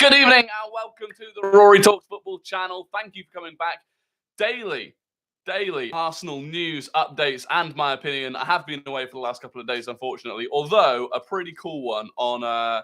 Good evening and welcome to the Rory Talks Football channel. Thank you for coming back. Daily Arsenal news, updates, and my opinion. I have been away for the last couple of days, unfortunately, although a pretty cool one on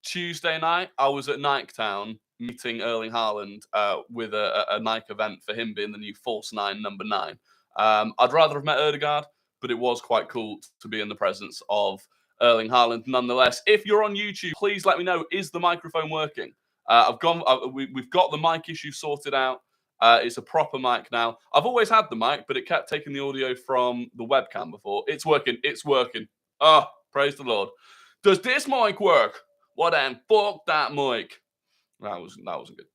Tuesday night. I was at Nike Town meeting Erling Haaland with a Nike event for him being the new false 9, number 9. I'd rather have met Ødegaard, but it was quite cool to be in the presence of Erling Haaland nonetheless. If you're on YouTube, please let me know, is the microphone working? We've got the mic issue sorted out. It's a proper mic now. I've always had the mic, but it kept taking the audio from the webcam before. It's working. Oh, praise the Lord. Does this mic work? Well then, fuck that mic. That wasn't good.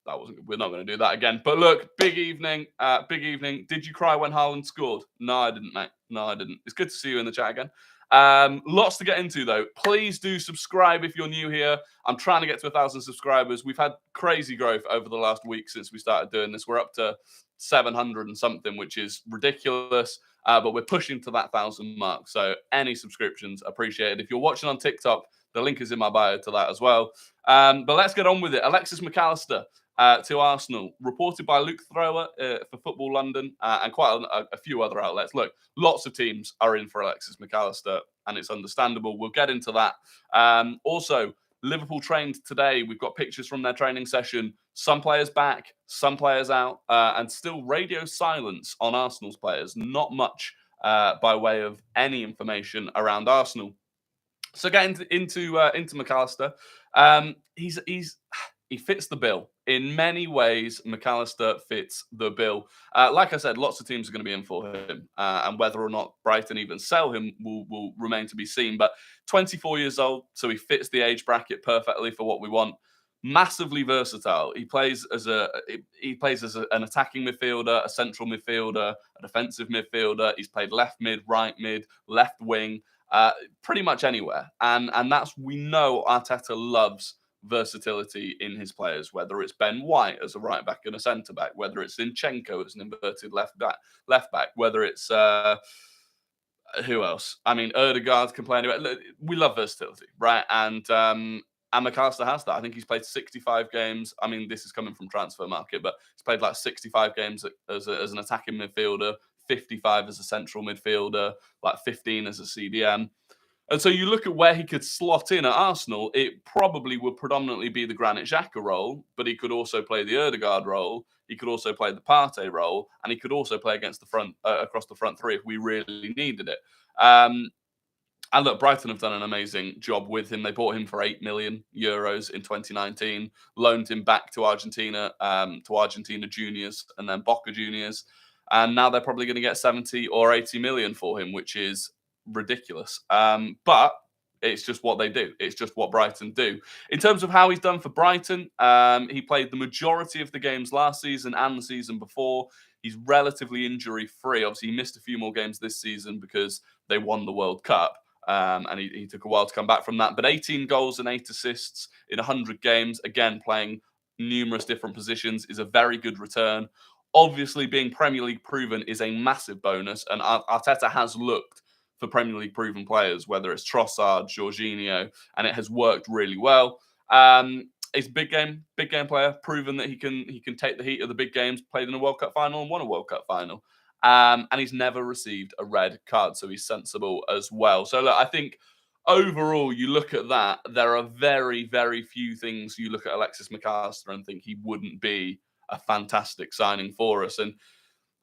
We're not going to do that again. But look, big evening. Did you cry when Haaland scored? No, I didn't, mate. No, I didn't. It's good to see you in the chat again. Lots to get into, though. Please do subscribe if you're new here. I'm trying to get to 1,000 subscribers. We've had crazy growth over the last week since we started doing this. We're up to 700 and something, which is ridiculous. But we're pushing to that 1,000 mark. So any subscriptions appreciated. If you're watching on TikTok, the link is in my bio to that as well. But let's get on with it. Alexis McAllister to Arsenal, reported by Luke Thrower for Football London and quite a few other outlets. Look, lots of teams are in for Alexis McAllister, and it's understandable. We'll get into that. Also, Liverpool trained today. We've got pictures from their training session. Some players back, some players out, and still radio silence on Arsenal's players. Not much by way of any information around Arsenal. So getting into McAllister, he fits the bill. In many ways, McAllister fits the bill. Like I said, lots of teams are going to be in for him, and whether or not Brighton even sell him will remain to be seen. But 24 years old, so he fits the age bracket perfectly for what we want. Massively versatile. He plays as an attacking midfielder, a central midfielder, a defensive midfielder. He's played left mid, right mid, left wing. Pretty much anywhere. And we know Arteta loves versatility in his players, whether it's Ben White as a right back and a centre back, whether it's Zinchenko as an inverted left back, whether it's who else? I mean, Ødegaard can play anywhere. We love versatility, right? And McAllister has that. I think he's played 65 games. I mean, this is coming from Transfer Market, but he's played like 65 games as an attacking midfielder, 55 as a central midfielder, like 15 as a CDM. And so you look at where he could slot in at Arsenal, it probably would predominantly be the Granit Xhaka role, but he could also play the Ødegaard role, he could also play the Partey role, and he could also play against the front, across the front three if we really needed it. And look, Brighton have done an amazing job with him. They bought him for €8 million in 2019, loaned him back to Argentina Juniors and then Boca Juniors. And now they're probably going to get 70 or 80 million for him, which is ridiculous. But it's just what they do. It's just what Brighton do. In terms of how he's done for Brighton, he played the majority of the games last season and the season before. He's relatively injury-free. Obviously, he missed a few more games this season because they won the World Cup. And he took a while to come back from that. But 18 goals and 8 assists in 100 games, again, playing numerous different positions, is a very good return. Obviously, being Premier League proven is a massive bonus, and Arteta has looked for Premier League proven players, whether it's Trossard, Jorginho, and it has worked really well. He's a big game player, proven that he can take the heat of the big games, played in a World Cup final and won a World Cup final. And he's never received a red card, so he's sensible as well. So look, I think overall, you look at that, there are very, very few things you look at Alexis McAllister and think he wouldn't be a fantastic signing for us. And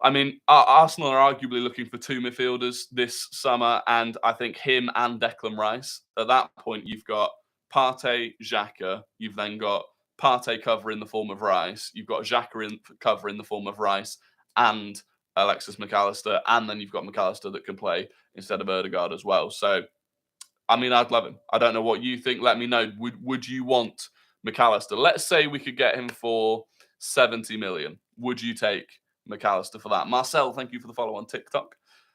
I mean, Arsenal are arguably looking for 2 midfielders this summer, and I think him and Declan Rice. At that point, you've got Partey, Xhaka. You've then got Partey cover in the form of Rice. You've got Xhaka cover in the form of Rice and Alexis McAllister, and then you've got McAllister that can play instead of Ødegaard as well. So, I mean, I'd love him. I don't know what you think. Let me know. Would you want McAllister? Let's say we could get him for 70 million. Would you take McAllister for that? Marcel, thank you for the follow on TikTok.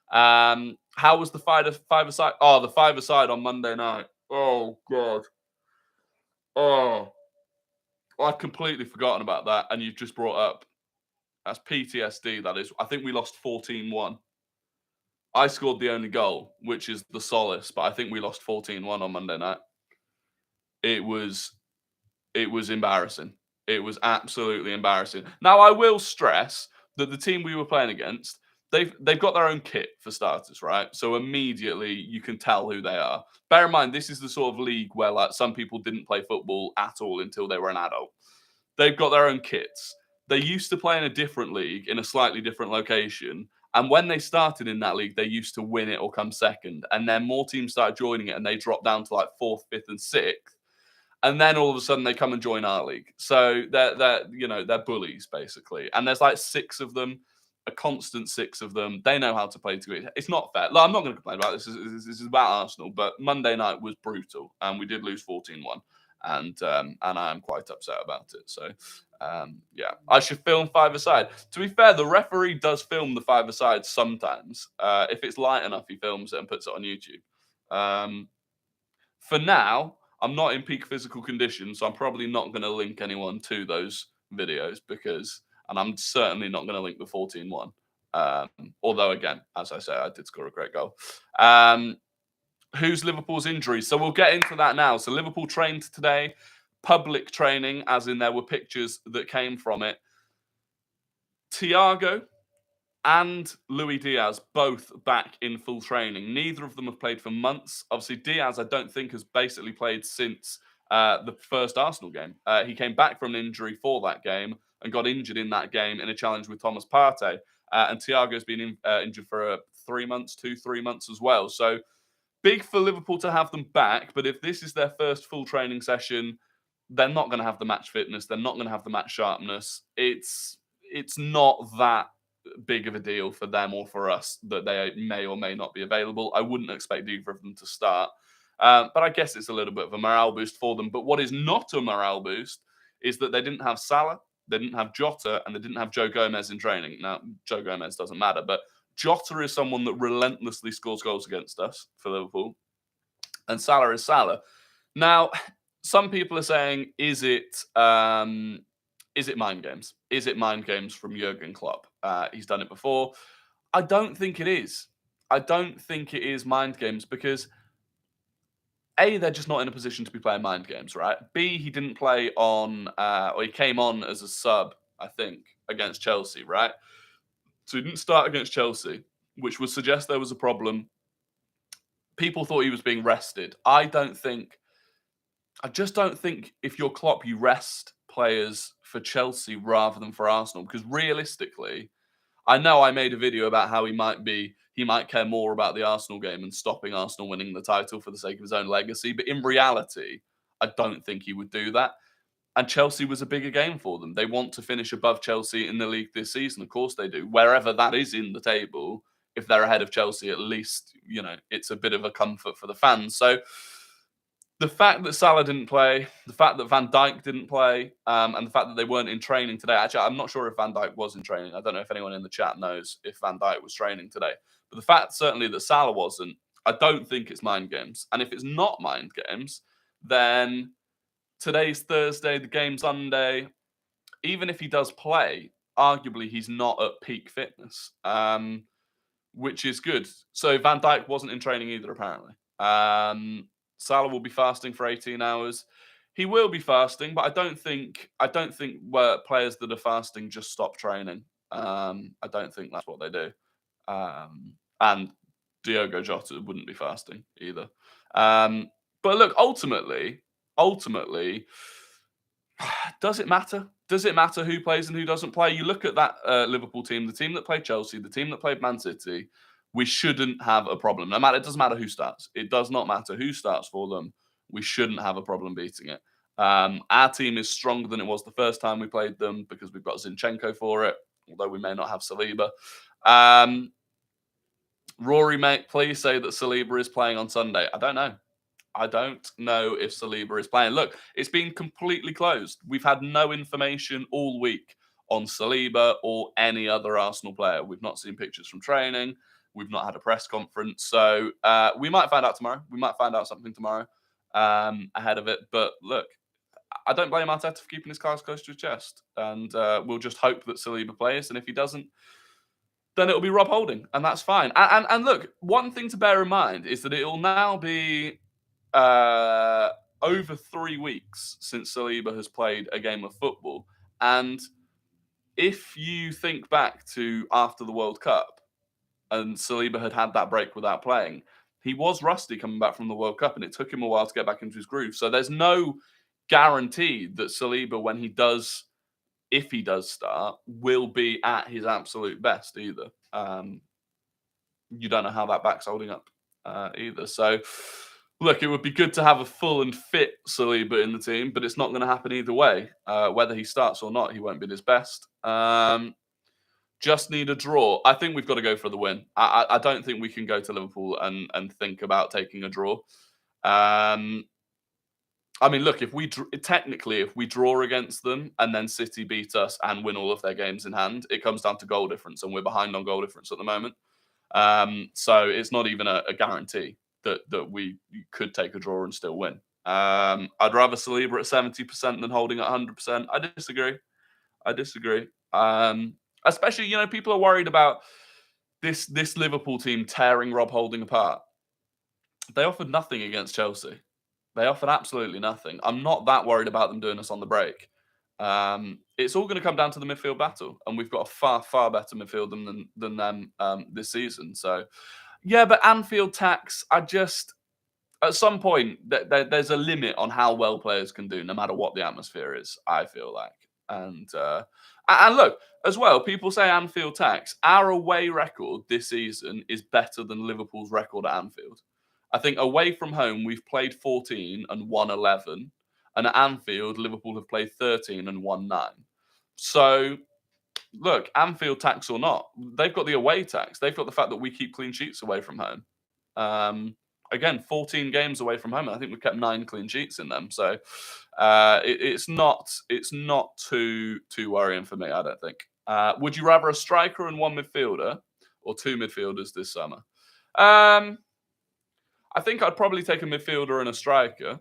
How was the five-a-side? Oh, the five-a-side on Monday night. Oh, God. Oh, I'd completely forgotten about that, and you've just brought up. That's PTSD, that is. I think we lost 14-1. I scored the only goal, which is the solace, but I think we lost 14-1 on Monday night. It was It was embarrassing. It was absolutely embarrassing. Now, I will stress that the team we were playing against, they've got their own kit for starters, right? So immediately you can tell who they are. Bear in mind, this is the sort of league where like some people didn't play football at all until they were an adult. They've got their own kits. They used to play in a different league in a slightly different location. And when they started in that league, they used to win it or come second. And then more teams started joining it and they dropped down to like fourth, fifth, and sixth. And then all of a sudden they come and join our league. So they're bullies basically. And there's like 6 of them, a constant 6 of them. They know how to play together. It's not fair. Like, I'm not going to complain about this. This is about Arsenal, but Monday night was brutal, and we did lose 14-1, and I am quite upset about it. So yeah, I should film 5-a-side. To be fair, the referee does film the 5-a-side sometimes. If it's light enough, he films it and puts it on YouTube. For now, I'm not in peak physical condition, so I'm probably not going to link anyone to those videos and I'm certainly not going to link the 14-1. Although, again, as I say, I did score a great goal. Who's Liverpool's injuries? So we'll get into that now. So Liverpool trained today, public training, as in there were pictures that came from it. Thiago and Luis Diaz both back in full training. Neither of them have played for months. Obviously, Diaz, I don't think, has basically played since the first Arsenal game. He came back from an injury for that game and got injured in that game in a challenge with Thomas Partey. And Thiago's been injured for 3 months, 2-3 months as well. So big for Liverpool to have them back. But if this is their first full training session, they're not going to have the match fitness. They're not going to have the match sharpness. It's not that big of a deal for them or for us that they may or may not be available. I wouldn't expect either of them to start. But I guess it's a little bit of a morale boost for them. But what is not a morale boost is that they didn't have Salah, they didn't have Jota, and they didn't have Joe Gomez in training. Now, Joe Gomez doesn't matter, but Jota is someone that relentlessly scores goals against us for Liverpool. And Salah is Salah. Now, some people are saying, is it mind games? Is it mind games from Jurgen Klopp? He's done it before. I don't think it is. I don't think it is mind games because A, they're just not in a position to be playing mind games, right? B, he didn't play on, or he came on as a sub, I think, against Chelsea, right? So he didn't start against Chelsea, which would suggest there was a problem. People thought he was being rested. I just don't think if you're Klopp, you rest players for Chelsea rather than for Arsenal. Because realistically, I know I made a video about how he might care more about the Arsenal game and stopping Arsenal winning the title for the sake of his own legacy. But in reality, I don't think he would do that. And Chelsea was a bigger game for them. They want to finish above Chelsea in the league this season. Of course they do. Wherever that is in the table, if they're ahead of Chelsea, at least, it's a bit of a comfort for the fans. So the fact that Salah didn't play, the fact that Van Dijk didn't play, and the fact that they weren't in training today. Actually, I'm not sure if Van Dijk was in training. I don't know if anyone in the chat knows if Van Dijk was training today. But the fact certainly that Salah wasn't, I don't think it's mind games. And if it's not mind games, then today's Thursday, the game's Sunday. Even if he does play, arguably he's not at peak fitness, which is good. So Van Dijk wasn't in training either, apparently. Salah will be fasting for 18 hours. He will be fasting, but I don't think players that are fasting just stop training. I don't think that's what they do. And Diogo Jota wouldn't be fasting either. But look, ultimately, does it matter? Does it matter who plays and who doesn't play? You look at that Liverpool team, the team that played Chelsea, the team that played Man City. We shouldn't have a problem. It doesn't matter who starts. It does not matter who starts for them. We shouldn't have a problem beating it. Our team is stronger than it was the first time we played them because we've got Zinchenko for it, although we may not have Saliba. Rory, mate, please say that Saliba is playing on Sunday. I don't know. I don't know if Saliba is playing. Look, it's been completely closed. We've had no information all week on Saliba or any other Arsenal player. We've not seen pictures from training. We've not had a press conference. So we might find out tomorrow. We might find out something tomorrow ahead of it. But look, I don't blame Arteta for keeping his cards close to his chest. And we'll just hope that Saliba plays. And if he doesn't, then it'll be Rob Holding. And that's fine. And look, one thing to bear in mind is that it'll now be over 3 weeks since Saliba has played a game of football. And if you think back to after the World Cup and Saliba had that break without playing, he was rusty coming back from the World Cup and it took him a while to get back into his groove. So there's no guarantee that Saliba, if he does start, will be at his absolute best either. You don't know how that back's holding up either. So, look, it would be good to have a full and fit Saliba in the team, but it's not going to happen either way. Whether he starts or not, he won't be at his best. Just need a draw. I think we've got to go for the win. I don't think we can go to Liverpool and think about taking a draw. I mean, look, if we draw against them and then City beat us and win all of their games in hand, it comes down to goal difference, and we're behind on goal difference at the moment. So it's not even a guarantee that we could take a draw and still win. I'd rather Saliba at 70% than holding at 100%. I disagree. Especially, people are worried about this Liverpool team tearing Rob Holding apart. They offered nothing against Chelsea. They offered absolutely nothing. I'm not that worried about them doing us on the break. It's all going to come down to the midfield battle, and we've got a far, far better midfield than them this season. So, yeah, but Anfield tax, at some point, there's a limit on how well players can do, no matter what the atmosphere is, I feel like. And look, as well, people say Anfield tax. Our away record this season is better than Liverpool's record at Anfield. I think away from home, we've played 14 and won 11. And at Anfield, Liverpool have played 13 and won 9. So, look, Anfield tax or not, they've got the away tax. They've got the fact that we keep clean sheets away from home. Again, 14 games away from home. I think we've kept 9 clean sheets in them. So it's not too worrying for me, I don't think. Would you rather a striker and 1 midfielder or 2 midfielders this summer? I think I'd probably take a midfielder and a striker,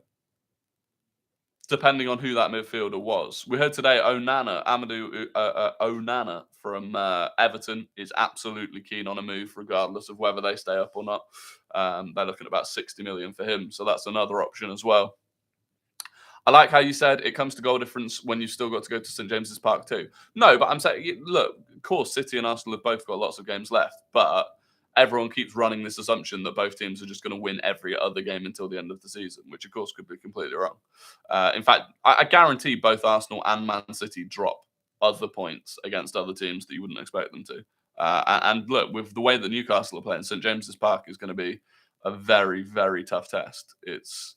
depending on who that midfielder was. We heard today Amadou Onana from Everton is absolutely keen on a move, regardless of whether they stay up or not. They're looking at about 60 million for him, so that's another option as well. I like how you said it comes to goal difference when you've still got to go to St James's Park too. No, but I'm saying, look, of course, City and Arsenal have both got lots of games left, but everyone keeps running this assumption that both teams are just going to win every other game until the end of the season, which of course could be completely wrong. In fact, I guarantee both Arsenal and Man City drop other points against other teams that you wouldn't expect them to. And look, with the way that Newcastle are playing, St James's Park is going to be a very, very tough test. It's,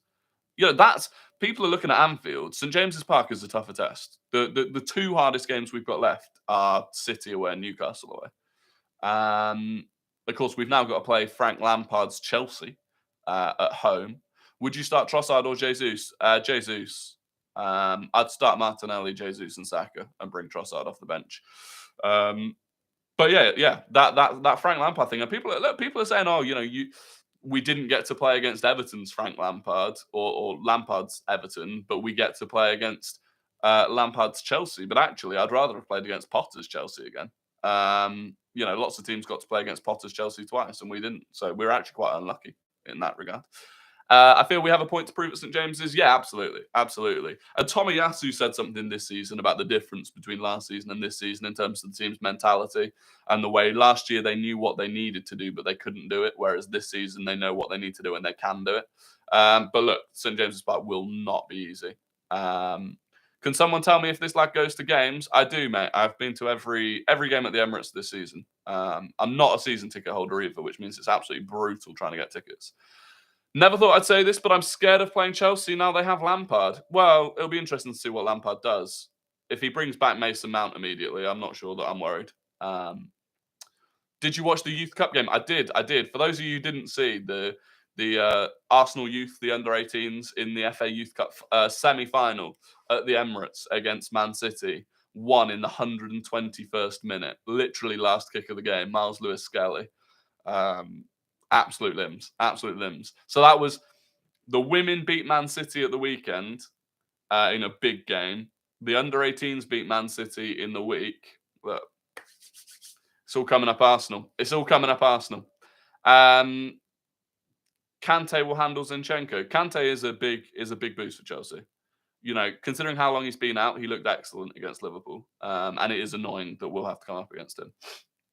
people are looking at Anfield. St James's Park is a tougher test. The 2 hardest games we've got left are City away and Newcastle away. Of course, we've now got to play Frank Lampard's Chelsea at home. Would you start Trossard or Jesus? Jesus. I'd start Martinelli, Jesus, and Saka, and bring Trossard off the bench. But yeah, that Frank Lampard thing. And people are saying, oh, we didn't get to play against Everton's Frank Lampard or Lampard's Everton, but we get to play against Lampard's Chelsea. But actually, I'd rather have played against Potter's Chelsea again. Lots of teams got to play against Potter's Chelsea twice, and we didn't. So we're actually quite unlucky in that regard. I feel we have a point to prove at St James's. Yeah, absolutely. And Tomiyasu said something this season about the difference between last season and this season in terms of the team's mentality and the way last year they knew what they needed to do, but they couldn't do it, whereas this season they know what they need to do and they can do it. But look, St James's Park will not be easy. Can someone tell me if this lad goes to games? I do, mate. I've been to every game at the Emirates this season. I'm not a season ticket holder either, which means it's absolutely brutal trying to get tickets. Never thought I'd say this, but I'm scared of playing Chelsea now they have Lampard. Well, it'll be interesting to see what Lampard does. If he brings back Mason Mount immediately, I'm not sure that I'm worried. Did you watch the Youth Cup game? I did. For those of you who didn't see, the Arsenal youth, the under-18s in the FA Youth Cup semi-final at the Emirates against Man City, won in the 121st minute, literally last kick of the game, Miles Lewis-Skelly. Absolute limbs. So that was, the women beat Man City at the weekend in a big game. The under-18s beat Man City in the week. Look, it's all coming up Arsenal. Kante will handle Zinchenko. Kante is a big boost for Chelsea. You know, considering how long he's been out, he looked excellent against Liverpool. And it is annoying that we'll have to come up against him.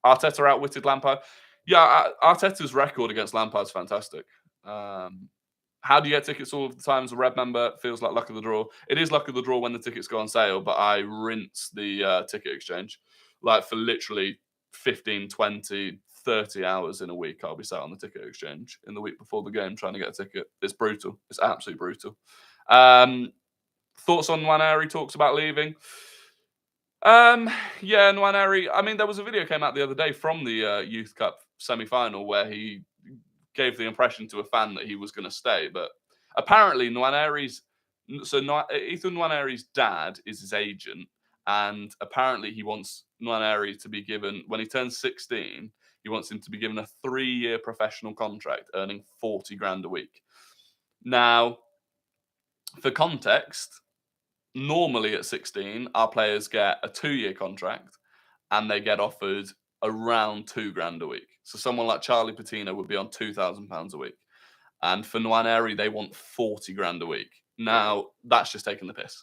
Arteta outwitted Lampard. Yeah, Arteta's record against Lampard's fantastic. How do you get tickets all of the time as a Red member? Feels like luck of the draw. It is luck of the draw when the tickets go on sale, but I rinse the ticket exchange. Like for literally 15, 20, 30 hours in a week, I'll be sat on the ticket exchange in the week before the game trying to get a ticket. It's brutal. It's absolutely brutal. Thoughts on Nwaneri talks about leaving? Yeah, Nwaneri. I mean, there was a video came out the other day from the Youth Cup semi-final where he gave the impression to a fan that he was going to stay, but apparently Ethan Nwaneri's dad is his agent, and apparently he wants Nwaneri to be given, when he turns 16, he wants him to be given a 3-year professional contract, earning 40 grand a week. Now, for context, normally at 16, our players get a 2-year contract and they get offered around 2 grand a week. So someone like Charlie Patino would be on £2,000 a week. And for Nwaneri, they want 40 grand a week. Now, that's just taking the piss.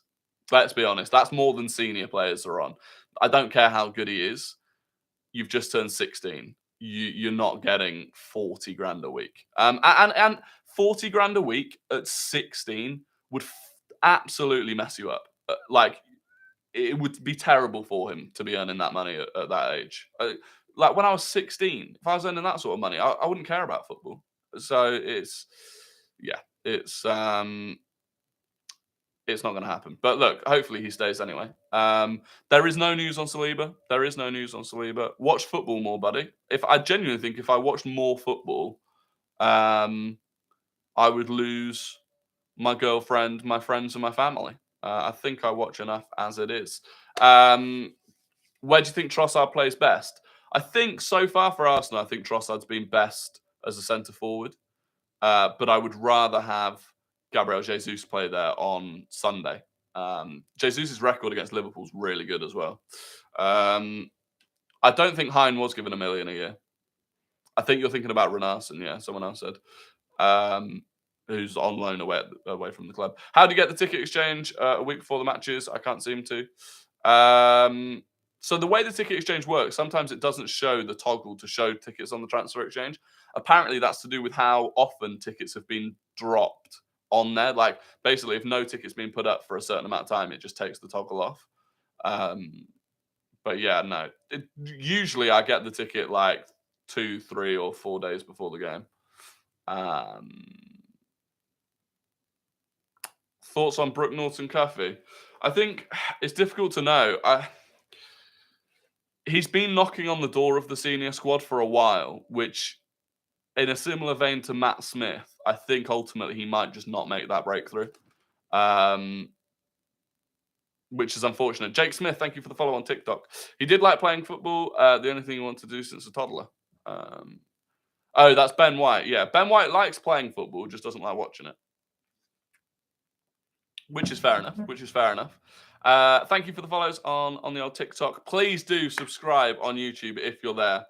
Let's be honest. That's more than senior players are on. I don't care how good he is. You've just turned 16. You're not getting 40 grand a week. And 40 grand a week at 16 would absolutely mess you up. Like, it would be terrible for him to be earning that money at that age. Like when I was 16, if I was earning that sort of money, I wouldn't care about football. So it's not going to happen. But look, hopefully he stays anyway. There is no news on Saliba. Watch football more, buddy. I genuinely think if I watched more football, I would lose my girlfriend, my friends, and my family. I think I watch enough as it is. Where do you think Trossard plays best? I think so far for Arsenal, I think Trossard's been best as a centre forward. But I would rather have Gabriel Jesus play there on Sunday. Jesus' record against Liverpool is really good as well. I don't think Hein was given $1 million a year. I think you're thinking about Renarsson, yeah, someone else said. Who's on loan away from the club. How do you get the ticket exchange a week before the matches? I can't seem to. So the way the ticket exchange works, sometimes it doesn't show the toggle to show tickets on the transfer exchange. Apparently, that's to do with how often tickets have been dropped on there. Like, basically, if no ticket's been put up for a certain amount of time, it just takes the toggle off. But yeah, no. Usually, I get the ticket like 2, 3, or 4 days before the game. Thoughts on Brooke Norton-Cuffy? I think it's difficult to know. He's been knocking on the door of the senior squad for a while, which, in a similar vein to Matt Smith, I think ultimately he might just not make that breakthrough, which is unfortunate. Jake Smith, thank you for the follow on TikTok. He did like playing football. The only thing he wanted to do since a toddler. Oh, that's Ben White. Yeah, Ben White likes playing football, just doesn't like watching it. Which is fair enough. Thank you for the follows on the old TikTok. Please do subscribe on YouTube if you're there.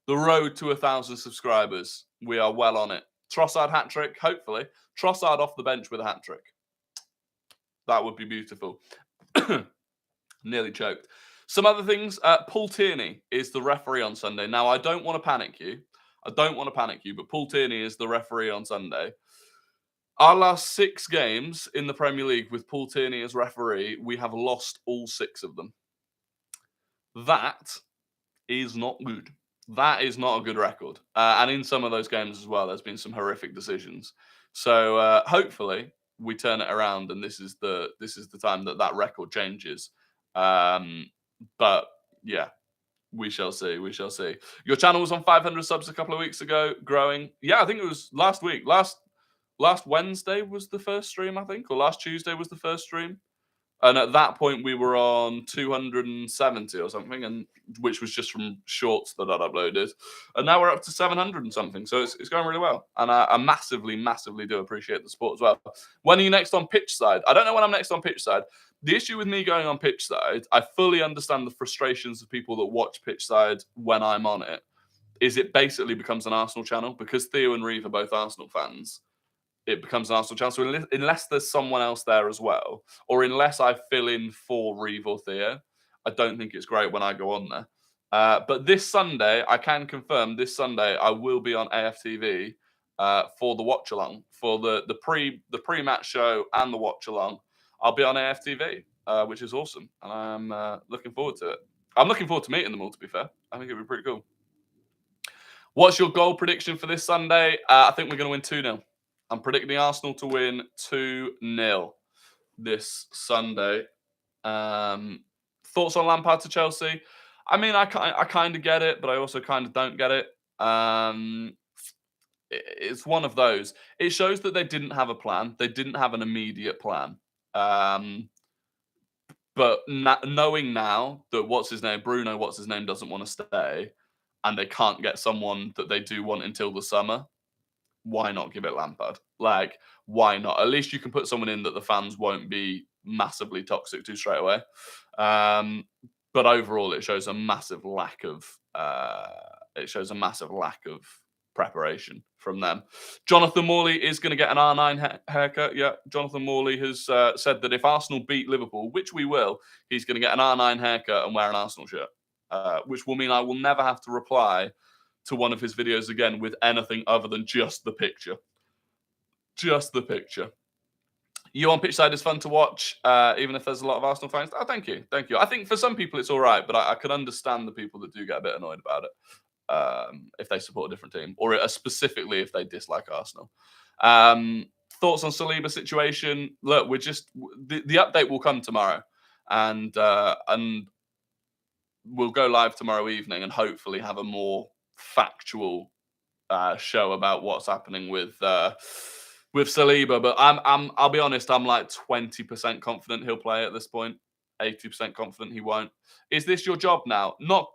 The road to 1,000 subscribers. We are well on it. Trossard hat-trick, hopefully. Trossard off the bench with a hat-trick. That would be beautiful. Nearly choked. Some other things. Paul Tierney is the referee on Sunday. Now, I don't want to panic you, but Paul Tierney is the referee on Sunday. Our last 6 games in the Premier League with Paul Tierney as referee, we have lost all 6 of them. That is not good. That is not a good record. And in some of those games as well, there's been some horrific decisions. So hopefully we turn it around, and this is the time that record changes. But yeah, we shall see. Your channel was on 500 subs a couple of weeks ago, growing. Yeah, I think it was last week. Last Wednesday was the first stream, I think, or last Tuesday was the first stream. And at that point, we were on 270 or something, and which was just from shorts that I'd uploaded. And now we're up to 700 and something. So it's going really well. And I massively, massively do appreciate the support as well. When are you next on pitch side? I don't know when I'm next on pitch side. The issue with me going on pitch side, I fully understand the frustrations of people that watch pitch side when I'm on it. is it basically becomes an Arsenal channel because Theo and Reeve are both Arsenal fans. It becomes an Arsenal channel. So unless there's someone else there as well, or unless I fill in for Reeve or Theo, I don't think it's great when I go on there. But this Sunday, I can confirm this Sunday I will be on AFTV for the watch along, for the pre-match show and the watch along. I'll be on AFTV, which is awesome, and I'm looking forward to it. I'm looking forward to meeting them all. To be fair, I think it'd be pretty cool. What's your goal prediction for this Sunday? I think we're going to win 2-0. I'm predicting Arsenal to win 2-0 this Sunday. Thoughts on Lampard to Chelsea? I mean, I kind of get it, but I also kind of don't get it. It's one of those. It shows that they didn't have a plan. They didn't have an immediate plan. But knowing now that Bruno, doesn't want to stay, and they can't get someone that they do want until the summer, why not give it Lampard? Like, why not? At least you can put someone in that the fans won't be massively toxic to straight away. But overall, it shows a massive lack of preparation from them. Jonathan Morley is going to get an R9 haircut. Yeah, Jonathan Morley has said that if Arsenal beat Liverpool, which we will, he's going to get an R9 haircut and wear an Arsenal shirt, which will mean I will never have to reply to one of his videos again with anything other than just the picture. Just the picture. You on pitch side is fun to watch, even if there's a lot of Arsenal fans. Oh, thank you. Thank you. I think for some people it's all right, but I could understand the people that do get a bit annoyed about it if they support a different team, or specifically if they dislike Arsenal. Thoughts on Saliba situation? Look, we're just the update will come tomorrow, and we'll go live tomorrow evening and hopefully have a more factual show about what's happening with Saliba. But I'll be honest, I'm like 20% confident he'll play at this point. 80% confident he won't. Is this your job now? No.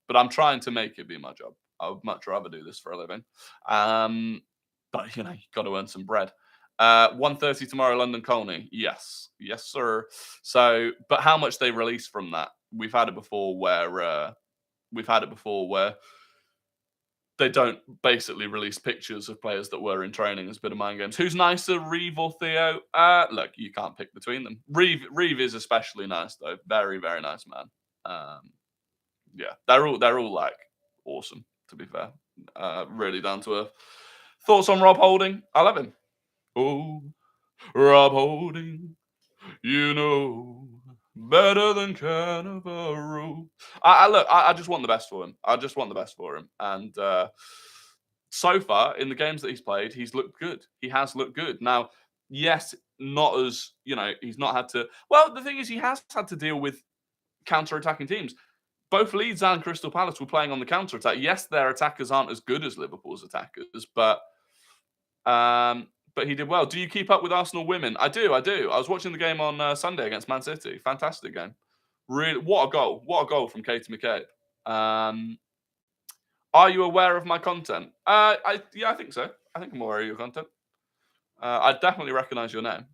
But I'm trying to make it be my job. I would much rather do this for a living. But you've got to earn some bread. 1:30 tomorrow, London Colney. Yes, sir. So, but how much they release from that? We've had it before where they don't basically release pictures of players that were in training as a bit of mind games. Who's nicer, Reeve or Theo? Look, you can't pick between them. Reeve is especially nice though. Very, very nice man. Yeah, they're all like awesome, to be fair. Really down to earth. Thoughts on Rob Holding? I love him. Oh, Rob Holding, better than Cannavaro. I just want the best for him. And so far in the games that he's played, he's looked good. He has looked good. Now, yes, not as he's not had to. Well, the thing is, he has had to deal with counter-attacking teams. Both Leeds and Crystal Palace were playing on the counter-attack. Yes, their attackers aren't as good as Liverpool's attackers, but he did well. Do you keep up with Arsenal women? I do. I was watching the game on Sunday against Man City. Fantastic game. Really, what a goal! What a goal from Katie McCabe. Are you aware of my content? I think so. I think I'm aware of your content. I definitely recognise your name.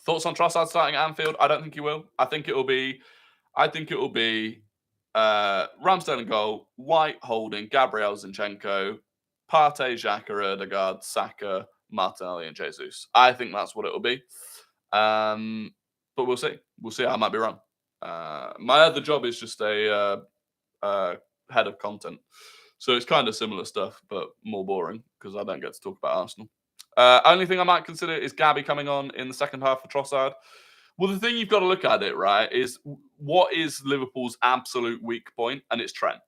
Thoughts on Trossard starting at Anfield? I don't think he will. I think it will be Ramsdale in goal, White Holding, Gabriel Zinchenko, Partey, Xhaka, Odegaard, Saka, Martinelli, and Jesus. I think that's what it will be. But we'll see. We'll see. I might be wrong. My other job is just a head of content. So it's kind of similar stuff, but more boring because I don't get to talk about Arsenal. Only thing I might consider is Gabby coming on in the second half for Trossard. Well, the thing you've got to look at it, right, is what is Liverpool's absolute weak point? And it's Trent.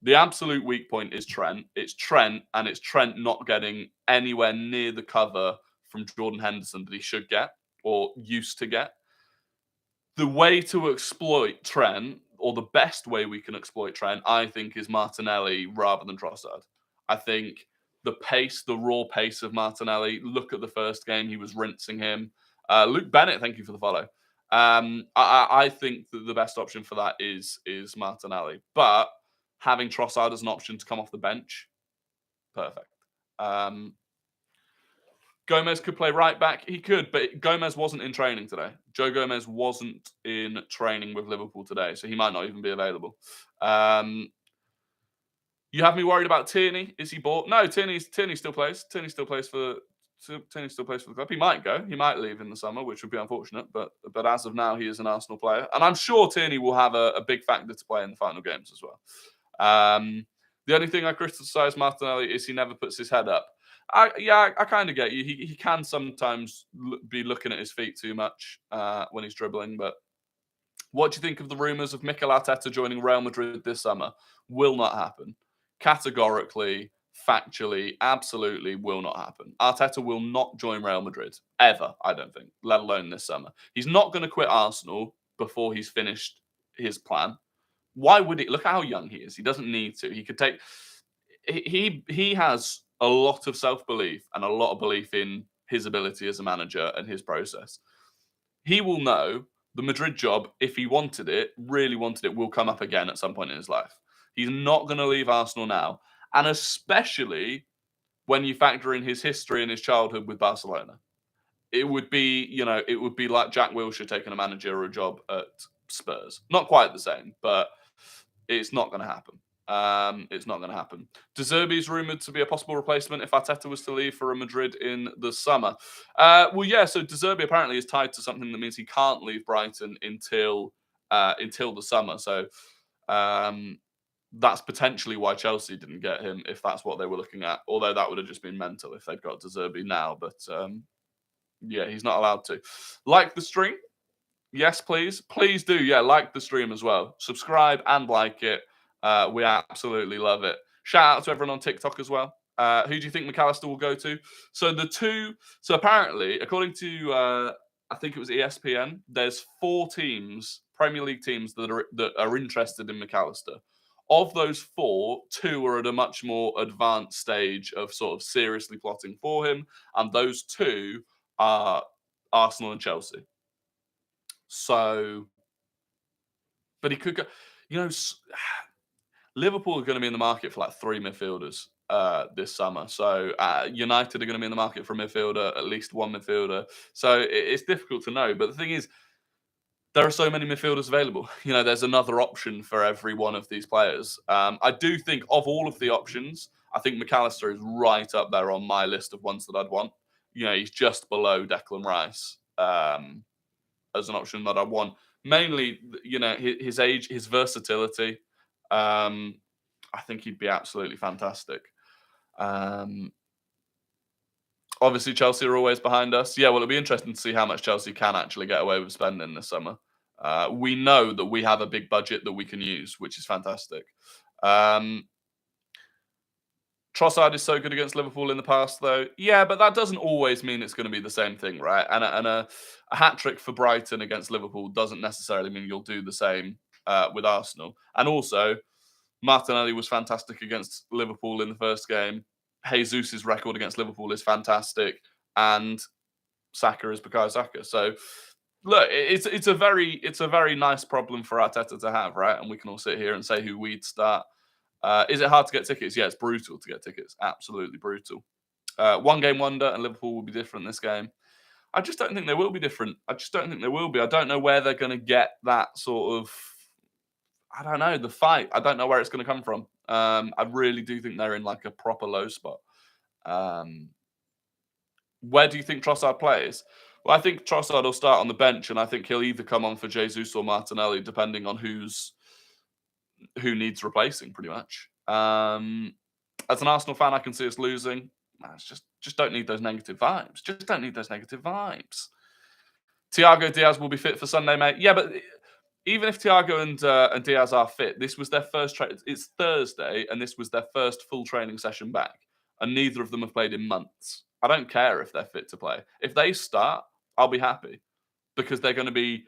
The absolute weak point is Trent. It's Trent, and it's Trent not getting anywhere near the cover from Jordan Henderson that he should get or used to get. The way to exploit Trent, or the best way we can exploit Trent, I think, is Martinelli rather than Trossard. I think the pace, the raw pace of Martinelli, look at the first game, he was rinsing him. Luke Bennett, thank you for the follow. I think that the best option for that is Martinelli. But having Trossard as an option to come off the bench, perfect. Gomez could play right back. He could, but Gomez wasn't in training today. Joe Gomez wasn't in training with Liverpool today, so he might not even be available. You have me worried about Tierney. Is he bought? No, Tierney still plays. Tierney still plays for the club. He might go. He might leave in the summer, which would be unfortunate. But as of now, he is an Arsenal player, and I'm sure Tierney will have a big factor to play in the final games as well. The only thing I criticise Martinelli is he never puts his head up. I kind of get you. He can sometimes be looking at his feet too much when he's dribbling. But what do you think of the rumours of Mikel Arteta joining Real Madrid this summer? Will not happen. Categorically, factually, absolutely will not happen. Arteta will not join Real Madrid ever, I don't think, let alone this summer. He's not going to quit Arsenal before he's finished his plan. Why would he? Look at how young he is. He doesn't need to. He could take. He has a lot of self belief and a lot of belief in his ability as a manager and his process. He will know the Madrid job, if he wanted it, really wanted it, will come up again at some point in his life. He's not going to leave Arsenal now. And especially when you factor in his history and his childhood with Barcelona. It would be, it would be like Jack Wilshere taking a managerial job at Spurs. Not quite the same, but it's not going to happen. It's not going to happen. De Zerbi is rumoured to be a possible replacement if Arteta was to leave for Madrid in the summer. So De Zerbi apparently is tied to something that means he can't leave Brighton until the summer. So that's potentially why Chelsea didn't get him, if that's what they were looking at. Although that would have just been mental if they'd got De Zerbi now. But he's not allowed to. Like the stream? Yes, please. Please do. Yeah, like the stream as well. Subscribe and like it. We absolutely love it. Shout out to everyone on TikTok as well. Who do you think McAllister will go to? So apparently, according to I think it was ESPN, there's 4 teams, Premier League teams that are interested in McAllister. Of those 4, 2 are at a much more advanced stage of sort of seriously plotting for him, and those 2 are Arsenal and Chelsea. So, but he could go. Liverpool are going to be in the market for like 3 midfielders this summer. So United are going to be in the market for a midfielder, at least 1 midfielder. So it's difficult to know. But the thing is, there are so many midfielders available. There's another option for every one of these players. I do think of all of the options, I think McAllister is right up there on my list of ones that I'd want. He's just below Declan Rice as an option that I want. Mainly, his age, his versatility. I think he'd be absolutely fantastic. Obviously, Chelsea are always behind us. Yeah, well, it'll be interesting to see how much Chelsea can actually get away with spending this summer. We know that we have a big budget that we can use, which is fantastic. Trossard is so good against Liverpool in the past, though. Yeah, but that doesn't always mean it's going to be the same thing, right? And a hat-trick for Brighton against Liverpool doesn't necessarily mean you'll do the same with Arsenal. And also, Martinelli was fantastic against Liverpool in the first game. Jesus' record against Liverpool is fantastic. And Saka is Bukayo Saka. So, look, it's a very nice problem for Arteta to have, right? And we can all sit here and say who we'd start. Is it hard to get tickets? Yeah, it's brutal to get tickets. Absolutely brutal. 1 game wonder, and Liverpool will be different this game. I just don't think they will be different. I just don't think they will be. I don't know where they're going to get that sort of, I don't know, the fight. I don't know where it's going to come from. I really do think they're in like a proper low spot. Where do you think Trossard plays? Well, I think Trossard will start on the bench, and I think he'll either come on for Jesus or Martinelli, depending on who needs replacing, pretty much. As an Arsenal fan, I can see us losing. It's just don't need those negative vibes. Just don't need those negative vibes. Thiago Diaz will be fit for Sunday, mate. Yeah, but even if Thiago and Diaz are fit, this was their first it's Thursday, and this was their first full training session back, and neither of them have played in months. I don't care if they're fit to play. If they start, I'll be happy, because they're going to be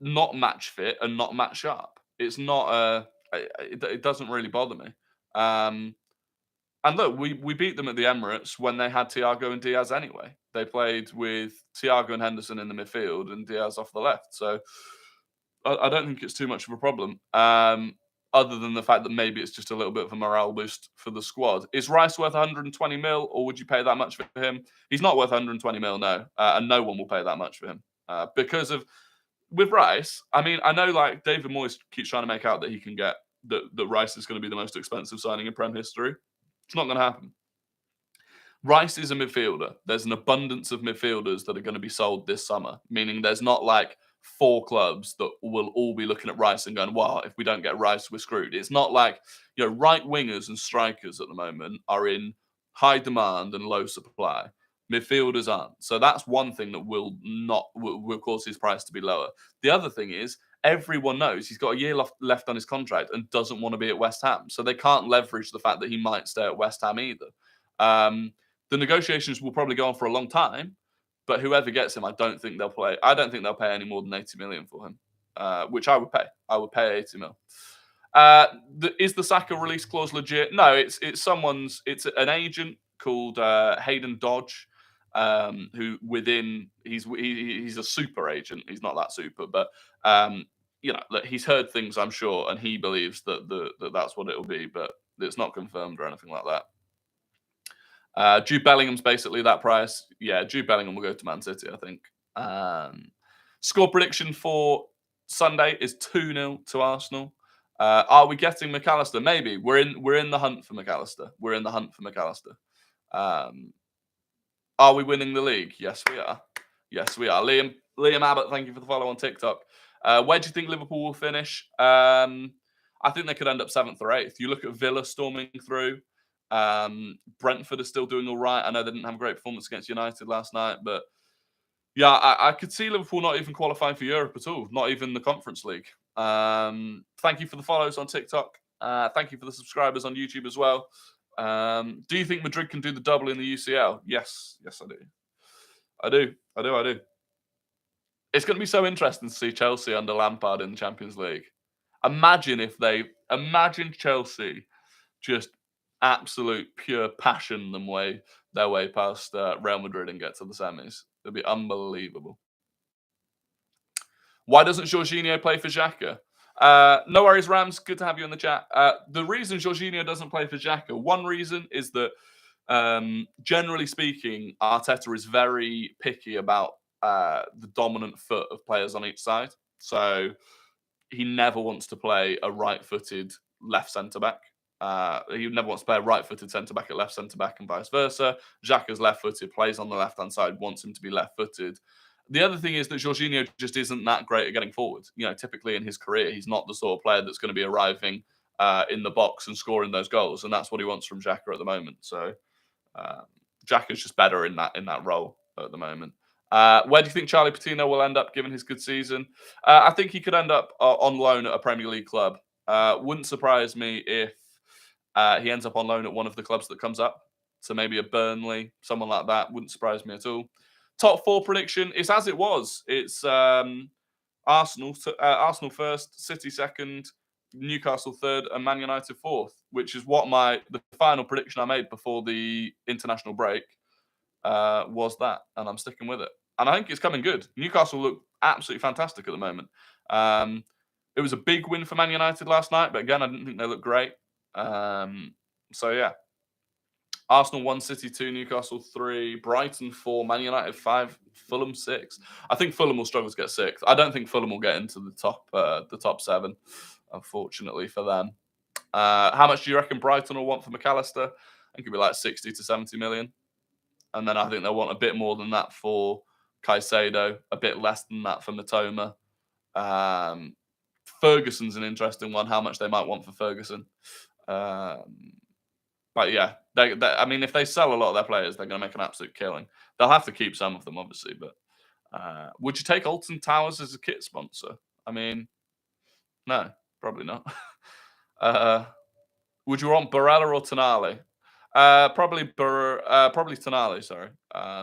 not match fit and not match sharp. It's not it doesn't really bother me. And look, we beat them at the Emirates when they had Thiago and Diaz anyway. They played with Thiago and Henderson in the midfield and Diaz off the left. So I don't think it's too much of a problem. Other than the fact that maybe it's just a little bit of a morale boost for the squad. Is Rice worth 120 mil, or would you pay that much for him? He's not worth 120 mil, no. And no one will pay that much for him. Because of, with Rice, I mean, I know like David Moyes keeps trying to make out that he can get that Rice is going to be the most expensive signing in Prem history. It's not going to happen. Rice is a midfielder. There's an abundance of midfielders that are going to be sold this summer, meaning there's not like 4 clubs that will all be looking at Rice and going, wow, if we don't get Rice, we're screwed. It's not like, right wingers and strikers at the moment are in high demand and low supply. Midfielders aren't. So that's one thing that will cause his price to be lower. The other thing is, everyone knows he's got a year left on his contract and doesn't want to be at West Ham. So they can't leverage the fact that he might stay at West Ham either. The negotiations will probably go on for a long time, but whoever gets him, I don't think they'll pay any more than 80 million for him, which I would pay. I would pay 80 mil. Is the Saka release clause legit? No, it's an agent called Hayden Dodge, who he's a super agent. He's not that super, but he's heard things, I'm sure, and he believes that that's what it'll be, but it's not confirmed or anything like that. Jude Bellingham's basically that price. Yeah, Jude Bellingham will go to Man City, I think. Score prediction for Sunday is 2-0 to Arsenal. Are we getting McAllister? Maybe. We're in the hunt for McAllister. Are we winning the league? Yes, we are. Liam Abbott, thank you for the follow on TikTok. Where do you think Liverpool will finish? I think they could end up 7th or 8th. You look at Villa storming through. Brentford are still doing all right. I know they didn't have a great performance against United last night, but yeah, I could see Liverpool not even qualifying for Europe at all, not even the Conference League. Thank you for the follows on TikTok. Thank you for the subscribers on YouTube as well. Do you think Madrid can do the double in the UCL? Yes, I do. It's going to be so interesting to see Chelsea under Lampard in the Champions League. Imagine Chelsea just absolute pure passion their way past Real Madrid and get to the semis. It'll be unbelievable. Why doesn't Jorginho play for Xhaka? No worries, Rams. Good to have you in the chat. The reason Jorginho doesn't play for Xhaka, one reason is that, generally speaking, Arteta is very picky about the dominant foot of players on each side. So he never wants to play a right-footed left centre-back. He never wants to play a right-footed centre-back at left centre-back and vice versa. Xhaka's left-footed, plays on the left-hand side, wants him to be left-footed. The other thing is that Jorginho just isn't that great at getting forward. Typically in his career, he's not the sort of player that's going to be arriving in the box and scoring those goals, and that's what he wants from Xhaka at the moment. So Xhaka's just better in that role at the moment. Where do you think Charlie Patino will end up given his good season? I think he could end up on loan at a Premier League club. Wouldn't surprise me if he ends up on loan at one of the clubs that comes up. So maybe a Burnley, someone like that. Wouldn't surprise me at all. Top 4 prediction. It's as it was. It's Arsenal first, City second, Newcastle third, and Man United fourth, which is what the final prediction I made before the international break was that, and I'm sticking with it. And I think it's coming good. Newcastle look absolutely fantastic at the moment. It was a big win for Man United last night, but again, I didn't think they looked great. So yeah, Arsenal 1, City 2, Newcastle 3, Brighton 4, Man United 5, Fulham 6. I think Fulham will struggle to get 6th. I don't think Fulham will get into the top 7, unfortunately for them. How much do you reckon Brighton will want for McAllister? I think it'll be like 60 to 70 million. And then I think they'll want a bit more than that for Caicedo, a bit less than that for Matoma. Ferguson's an interesting one, how much they might want for Ferguson. But yeah, I mean, if they sell a lot of their players, they're going to make an absolute killing. They'll have to keep some of them, obviously. But would you take Alton Towers as a kit sponsor? I mean, no, probably not. Would you want Barella or Tonali? Probably Tonali, sorry.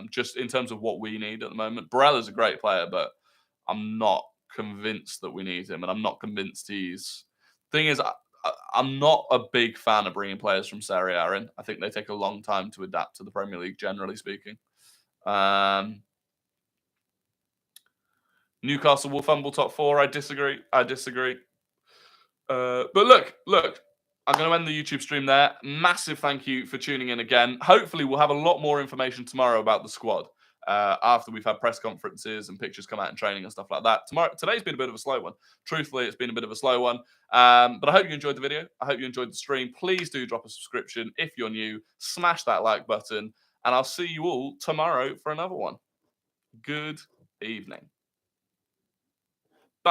Just in terms of what we need at the moment. Barella's a great player, but I'm not convinced that we need him, and I'm not convinced he's... Thing is, I'm not a big fan of bringing players from Serie A in. I think they take a long time to adapt to the Premier League, generally speaking. Newcastle will fumble top 4. I disagree. But look, I'm going to end the YouTube stream there. Massive thank you for tuning in again. Hopefully, we'll have a lot more information tomorrow about the squad. after we've had press conferences and pictures come out in training and stuff like that. Today's been a bit of a slow one. Truthfully, it's been a bit of a slow one. But I hope you enjoyed the video. I hope you enjoyed the stream. Please do drop a subscription if you're new. Smash that like button. And I'll see you all tomorrow for another one. Good evening.